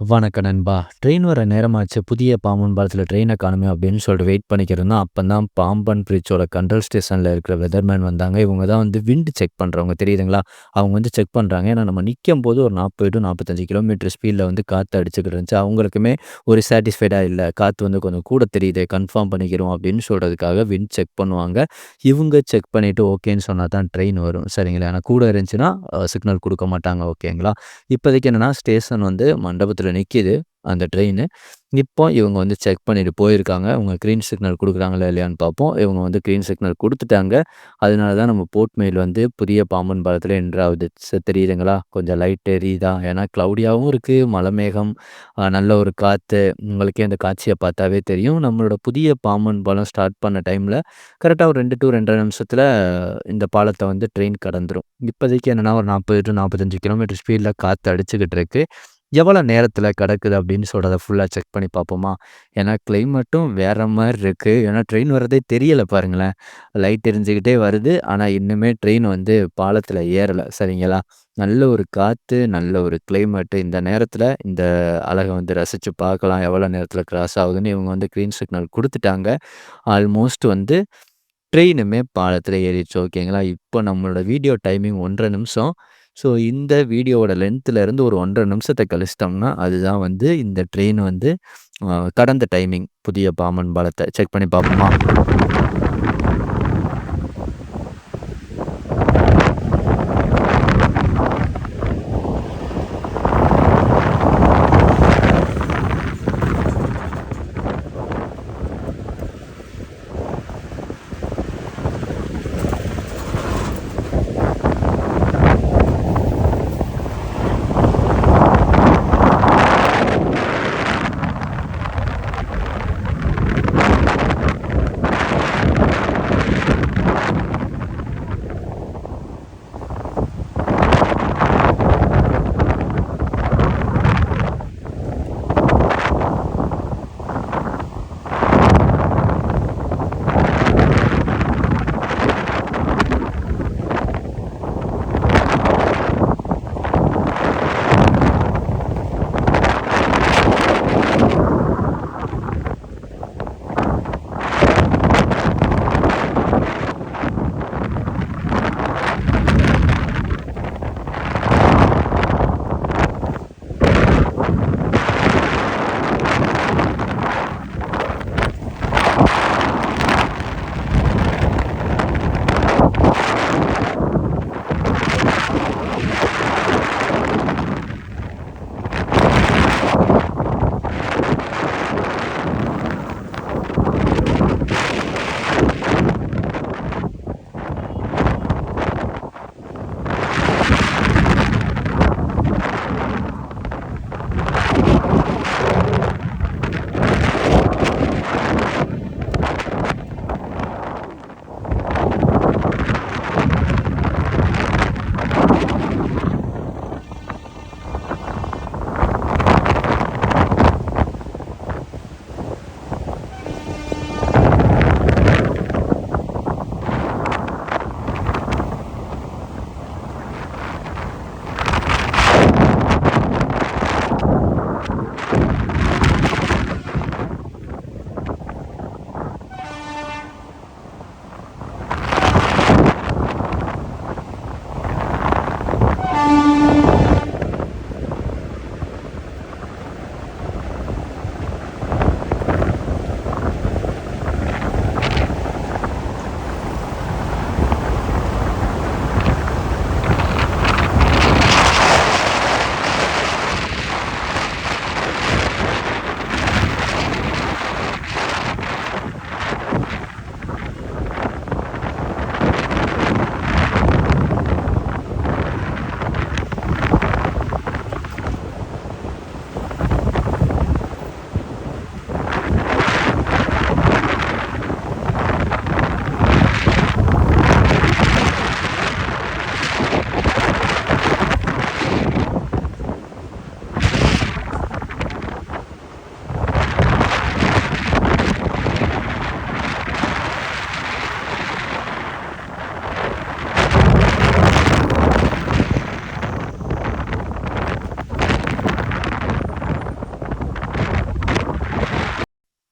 வணக்கம் நண்பா. ட்ரெயின் வர நேரமாச்சு. புதிய பாம்பன் பாலத்தில ட்ரெயின காணோமே அப்படின்னு சொல்லிட்டு வெயிட் பண்ணிக்கிறோம். அப்பதான் பாம்பன் பிரிட்ஜோட கண்ட்ரோல் ஸ்டேஷன்ல இருக்கிற வெதர்மேன் வந்தாங்க. இவங்க தான் வந்து விண்ட் செக் பண்றவங்க தெரியுதுங்களா? அவங்க வந்து செக் பண்றாங்க. ஏன்னா நம்ம நிக்கும்போது ஒரு 40 டூ 45 கிலோமீட்டர் ஸ்பீட்ல வந்து காத்து அடிச்சுக்கிட்டு இருந்துச்சு. அவங்களுக்குமே ஒரு சாட்டிஸ்ஃபைடா இல்ல. காத்து வந்து கொஞ்சம் கூட தெரியுதே கன்ஃபார்ம் பண்ணிக்கிறோம் அப்படின்னு சொல்றதுக்காக விண்ட் செக் பண்ணுவாங்க. இவங்க செக் பண்ணிட்டு ஓகேன்னு சொன்னா தான் ட்ரெயின் வரும். சரிங்களா? ஏன்னா கூட இருந்துச்சுன்னா சிக்னல் குடுக்க மாட்டாங்க. ஓகேங்களா? இப்போதைக்கு என்னன்னா ஸ்டேஷன் வந்து மண்டபத்தில நிக்கிது அந்த ட்ரெயினு. இப்போ இவங்க வந்து செக் பண்ணிட்டு போயிருக்காங்க. அவங்க கிரீன் சிக்னல் குடுக்குறாங்களா இல்லையான்னு பார்ப்போம். இவங்க வந்து கிரீன் சிக்னல் குடுத்துட்டாங்க. அதனால தான் நம்ம போட் மெயில் வந்து புதிய பாம்பன் பாலத்தில என்டர் ஆகுது. தெரியுதுங்களா? கொஞ்சம் லைட் எரியுதா? ஏன்னா கிளவுடியாவும் இருக்கு. மழை மேகம், நல்ல ஒரு காத்து. உங்களுக்கே அந்த காட்சிய பார்த்தாவே தெரியும். நம்மளோட புதிய பாம்பன் பாலம் ஸ்டார்ட் பண்ண டைம்ல கரெக்ட்டா ஒரு 2 டூ 2 1/2 நிமிஷத்தில இந்த பாலத்த வந்து ட்ரெயின் கடந்துரும். இப்போதைக்கு என்னன்னா ஒரு 40 டூ 45 கிலோமீட்டர் ஸ்பீட்ல காத்து அடிச்சுக்கிட்டு இருக்கு. எவ்வளோ நேரத்தில கடக்குது அப்படின்னு சொல்றத ஃபுல்லா செக் பண்ணி பார்ப்போமா? ஏன்னா கிளைமேட்டும் வேற மாரி இருக்கு. ஏன்னா ட்ரெயின் வரதே தெரியல பாருங்களேன். லைட் எரிஞ்சுக்கிட்டே வருது. ஆனா இன்னுமே ட்ரெயின் வந்து பாலத்தில ஏறல. சரிங்களா? நல்ல ஒரு காத்து, நல்ல ஒரு கிளைமேட்டு. இந்த நேரத்தில இந்த அழக வந்து ரசிச்சு பார்க்கலாம். எவ்வளோ நேரத்தில கிராஸ் ஆகுதுன்னு இவங்க வந்து கிரீன் சிக்னல் குடுத்துட்டாங்க. ஆல்மோஸ்ட் வந்து ட்ரெயினுமே பாலத்தில ஏறிடுச்சு. ஓகேங்களா? இப்போ நம்மளோட வீடியோ டைமிங் 1 1/2 நிமிஷம். ஸோ இந்த வீடியோவோட லென்த்ல இருந்து ஒரு 1 1/2 நிமிஷத்த கழிச்சிட்டோம்னா, அதுதான் வந்து இந்த ட்ரெயின் வந்து கடந்த டைமிங். புதிய பாம்பன் பாலத்த செக் பண்ணி பார்ப்போமா?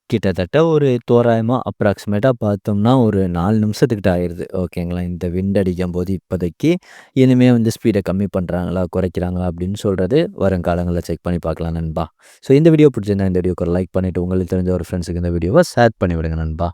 கிட்டத்தட்ட ஒரு தோராயமா அப்ராக்ஸிமேட்டா பார்த்தோம்னா, ஒரு 4 நிமிஷத்துக்கிட்ட ஆயிருது. ஓகேங்களா. இந்த விண்ட் அடிக்கும்போது இப்போதைக்கு. இனிமே வந்து ஸ்பீட கம்மி பண்றாங்களா, குறைக்கிறாங்களா அப்படின்னு சொல்றது வருங்காலங்கள்ல செக் பண்ணி பார்க்கலாம் நண்பா. ஸோ இந்த வீடியோ பிடிச்சிருந்தா இந்த வீடியோக்கு ஒரு லைக் பண்ணிட்டு உங்களுக்கு தெரிஞ்ச ஒரு ஃப்ரெண்ட்ஸுக்கு இந்த வீடியோவ ஷேர் பண்ணி விடுங்க நண்பா.